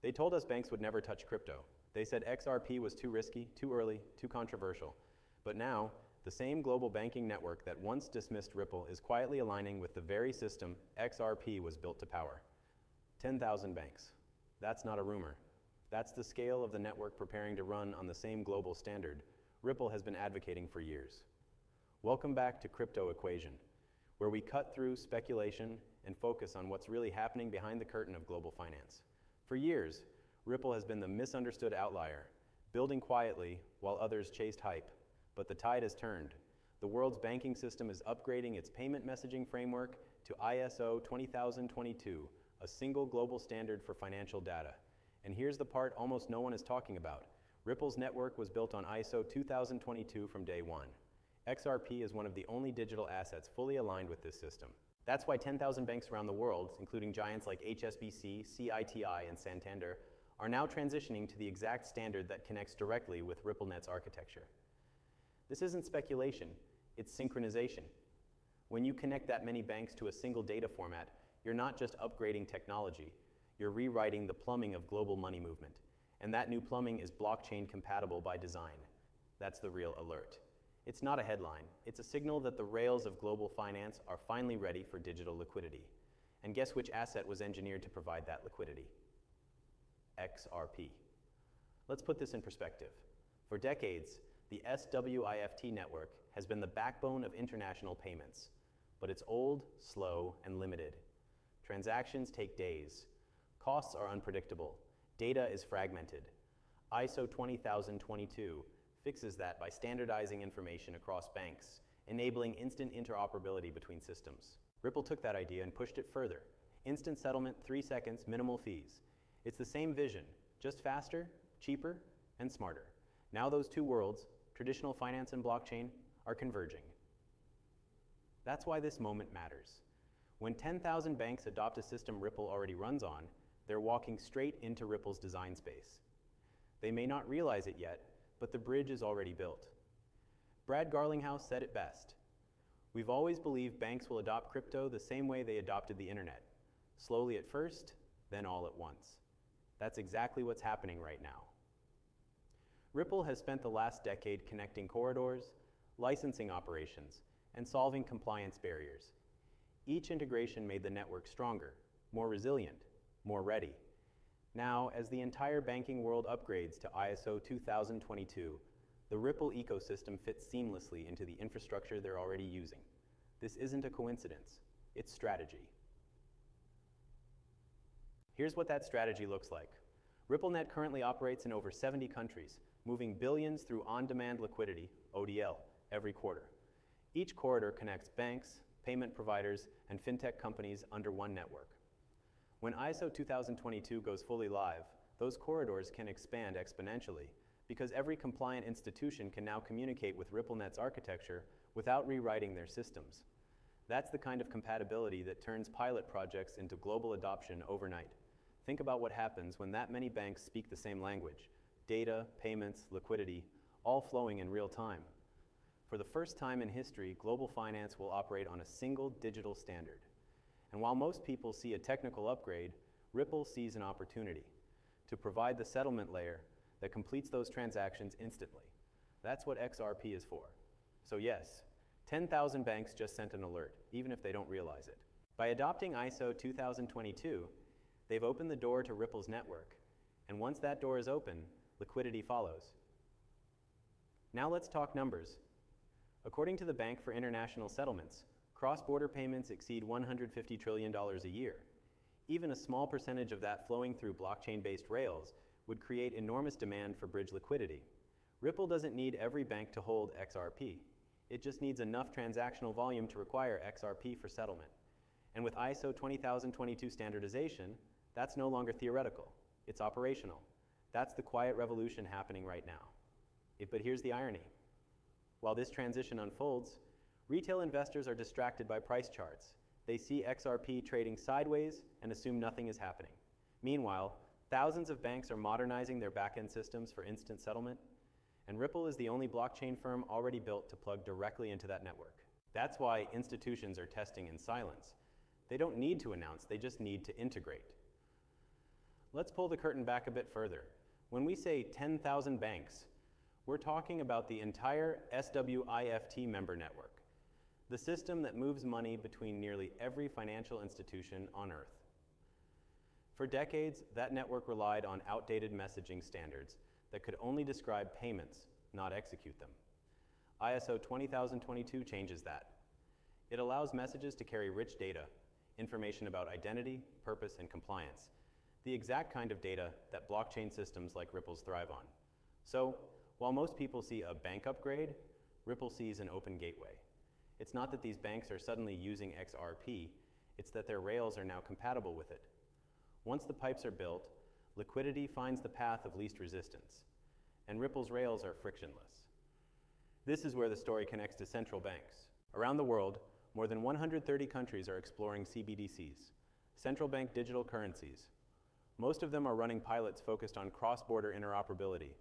They told us banks would never touch crypto. They said XRP was too risky, too early, too controversial. But now, the same global banking network that once dismissed Ripple is quietly aligning with the very system XRP was built to power. 10,000 banks. That's not a rumor. That's the scale of the network preparing to run on the same global standard Ripple has been advocating for years. Welcome back to Crypto Equation, where we cut through speculation and focus on what's really happening behind the curtain of global finance. For years, Ripple has been the misunderstood outlier, building quietly while others chased hype. But the tide has turned. The world's banking system is upgrading its payment messaging framework to ISO 20022, a single global standard for financial data. And here's the part almost no one is talking about. Ripple's network was built on ISO 2022 from day one. XRP is one of the only digital assets fully aligned with this system. That's why 10,000 banks around the world, including giants like HSBC, CITI, and Santander, are now transitioning to the exact standard that connects directly with RippleNet's architecture. This isn't speculation, it's synchronization. When you connect that many banks to a single data format, you're not just upgrading technology, you're rewriting the plumbing of global money movement. And that new plumbing is blockchain compatible by design. That's the real alert. It's not a headline, it's a signal that the rails of global finance are finally ready for digital liquidity. And guess which asset was engineered to provide that liquidity? XRP. Let's put this in perspective. For decades, the SWIFT network has been the backbone of international payments, but it's old, slow, and limited. Transactions take days. Costs are unpredictable. Data is fragmented. ISO 20022 fixes that by standardizing information across banks, enabling instant interoperability between systems. Ripple took that idea and pushed it further. Instant settlement, 3 seconds, minimal fees. It's the same vision, just faster, cheaper, and smarter. Now those two worlds, traditional finance and blockchain, are converging. That's why this moment matters. When 10,000 banks adopt a system Ripple already runs on, they're walking straight into Ripple's design space. They may not realize it yet, but the bridge is already built. Brad Garlinghouse said it best. We've always believed banks will adopt crypto the same way they adopted the internet. Slowly at first, then all at once. That's exactly what's happening right now. Ripple has spent the last decade connecting corridors, licensing operations, and solving compliance barriers. Each integration made the network stronger, more resilient, more ready. Now, as the entire banking world upgrades to ISO 2022, the Ripple ecosystem fits seamlessly into the infrastructure they're already using. This isn't a coincidence, it's strategy. Here's what that strategy looks like. RippleNet currently operates in over 70 countries, moving billions through on-demand liquidity, ODL, every quarter. Each corridor connects banks, payment providers, and fintech companies under one network. When ISO 2022 goes fully live, those corridors can expand exponentially because every compliant institution can now communicate with RippleNet's architecture without rewriting their systems. That's the kind of compatibility that turns pilot projects into global adoption overnight. Think about what happens when that many banks speak the same language. Data, payments, liquidity, all flowing in real time. For the first time in history, global finance will operate on a single digital standard. And while most people see a technical upgrade, Ripple sees an opportunity to provide the settlement layer that completes those transactions instantly. That's what XRP is for. So yes, 10,000 banks just sent an alert, even if they don't realize it. By adopting ISO 2022, they've opened the door to Ripple's network. And once that door is open, liquidity follows. Now let's talk numbers. According to the Bank for International Settlements, cross-border payments exceed $150 trillion a year. Even a small percentage of that flowing through blockchain-based rails would create enormous demand for bridge liquidity. Ripple doesn't need every bank to hold XRP. It just needs enough transactional volume to require XRP for settlement. And with ISO 20022 standardization, that's no longer theoretical. It's operational. That's the quiet revolution happening right now. But here's the irony. While this transition unfolds, retail investors are distracted by price charts. They see XRP trading sideways and assume nothing is happening. Meanwhile, thousands of banks are modernizing their back-end systems for instant settlement, and Ripple is the only blockchain firm already built to plug directly into that network. That's why institutions are testing in silence. They don't need to announce, they just need to integrate. Let's pull the curtain back a bit further. When we say 10,000 banks, we're talking about the entire SWIFT member network, the system that moves money between nearly every financial institution on Earth. For decades, that network relied on outdated messaging standards that could only describe payments, not execute them. ISO 20022 changes that. It allows messages to carry rich data, information about identity, purpose, and compliance, the exact kind of data that blockchain systems like Ripple's thrive on. So, while most people see a bank upgrade, Ripple sees an open gateway. It's not that these banks are suddenly using XRP, it's that their rails are now compatible with it. Once the pipes are built, liquidity finds the path of least resistance, and Ripple's rails are frictionless. This is where the story connects to central banks. Around the world, more than 130 countries are exploring CBDCs, central bank digital currencies. Most of them are running pilots focused on cross-border interoperability,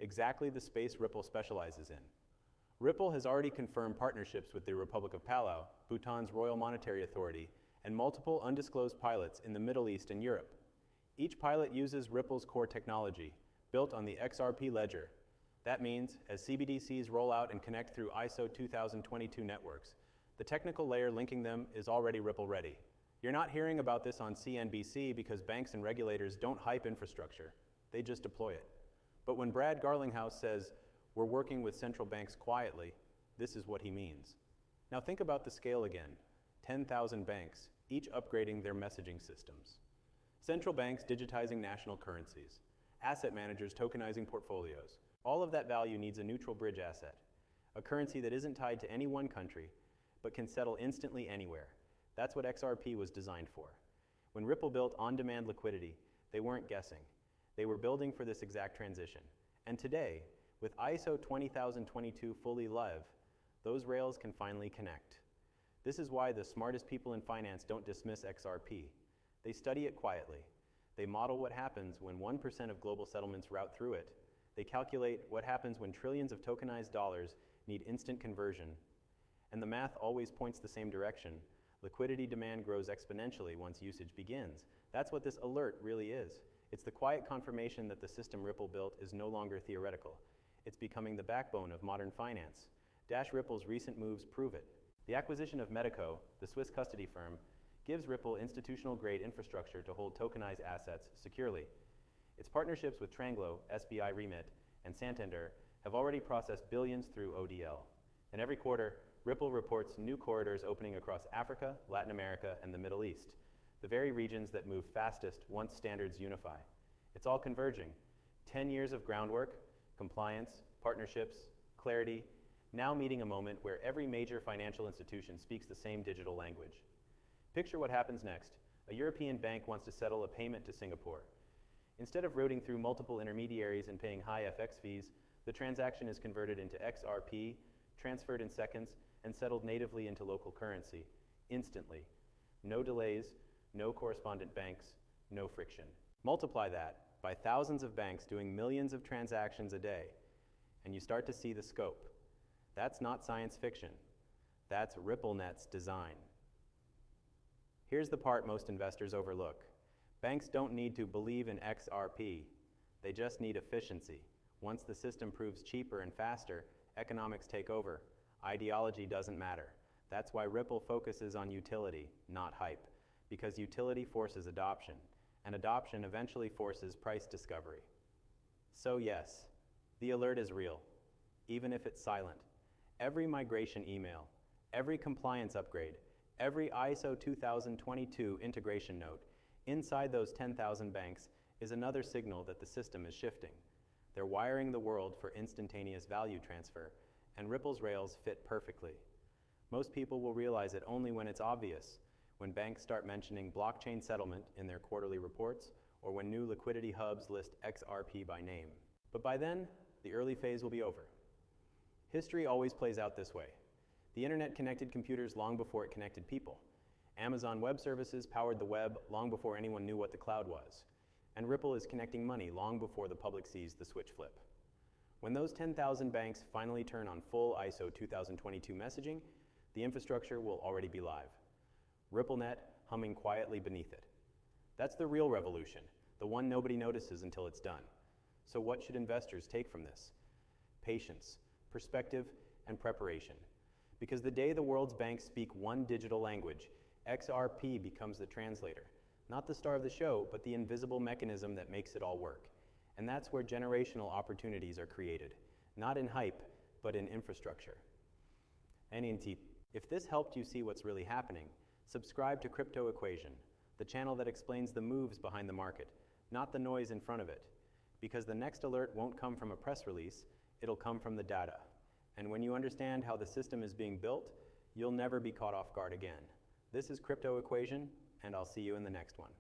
exactly the space Ripple specializes in. Ripple has already confirmed partnerships with the Republic of Palau, Bhutan's Royal Monetary Authority, and multiple undisclosed pilots in the Middle East and Europe. Each pilot uses Ripple's core technology, built on the XRP ledger. That means, as CBDCs roll out and connect through ISO 2022 networks, the technical layer linking them is already Ripple ready. You're not hearing about this on CNBC because banks and regulators don't hype infrastructure, they just deploy it. But when Brad Garlinghouse says, "We're working with central banks quietly," this is what he means. Now think about the scale again. 10,000 banks, each upgrading their messaging systems. Central banks digitizing national currencies. Asset managers tokenizing portfolios. All of that value needs a neutral bridge asset, a currency that isn't tied to any one country, but can settle instantly anywhere. That's what XRP was designed for. When Ripple built on-demand liquidity, they weren't guessing. They were building for this exact transition. And today, with ISO 20022 fully live, those rails can finally connect. This is why the smartest people in finance don't dismiss XRP. They study it quietly. They model what happens when 1% of global settlements route through it. They calculate what happens when trillions of tokenized dollars need instant conversion. And the math always points the same direction. Liquidity demand grows exponentially once usage begins. That's what this alert really is. It's the quiet confirmation that the system Ripple built is no longer theoretical. It's becoming the backbone of modern finance. Dash Ripple's recent moves prove it. The acquisition of Medico, the Swiss custody firm, gives Ripple institutional-grade infrastructure to hold tokenized assets securely. Its partnerships with Tranglo, SBI Remit, and Santander have already processed billions through ODL. And every quarter, Ripple reports new corridors opening across Africa, Latin America, and the Middle East, the very regions that move fastest once standards unify. It's all converging. 10 years of groundwork, compliance, partnerships, clarity, now meeting a moment where every major financial institution speaks the same digital language. Picture what happens next. A European bank wants to settle a payment to Singapore. Instead of routing through multiple intermediaries and paying high FX fees, the transaction is converted into XRP, transferred in seconds, and settled natively into local currency, instantly. No delays, no correspondent banks, no friction. Multiply that by thousands of banks doing millions of transactions a day, and you start to see the scope. That's not science fiction. That's RippleNet's design. Here's the part most investors overlook. Banks don't need to believe in XRP. They just need efficiency. Once the system proves cheaper and faster, economics take over. Ideology doesn't matter. That's why Ripple focuses on utility, not hype, because utility forces adoption, and adoption eventually forces price discovery. So yes, the alert is real, even if it's silent. Every migration email, every compliance upgrade, every ISO 2022 integration note inside those 10,000 banks is another signal that the system is shifting. They're wiring the world for instantaneous value transfer, and Ripple's rails fit perfectly. Most people will realize it only when it's obvious, when banks start mentioning blockchain settlement in their quarterly reports, or when new liquidity hubs list XRP by name. But by then, the early phase will be over. History always plays out this way. The internet connected computers long before it connected people. Amazon Web Services powered the web long before anyone knew what the cloud was. And Ripple is connecting money long before the public sees the switch flip. When those 10,000 banks finally turn on full ISO 2022 messaging, the infrastructure will already be live. RippleNet humming quietly beneath it. That's the real revolution, the one nobody notices until it's done. So what should investors take from this? Patience, perspective, and preparation. Because the day the world's banks speak one digital language, XRP becomes the translator. Not the star of the show, but the invisible mechanism that makes it all work. And that's where generational opportunities are created. Not in hype, but in infrastructure. NNT, if this helped you see what's really happening, subscribe to Crypto Equation, the channel that explains the moves behind the market, not the noise in front of it. Because the next alert won't come from a press release, it'll come from the data. And when you understand how the system is being built, you'll never be caught off guard again. This is Crypto Equation, and I'll see you in the next one.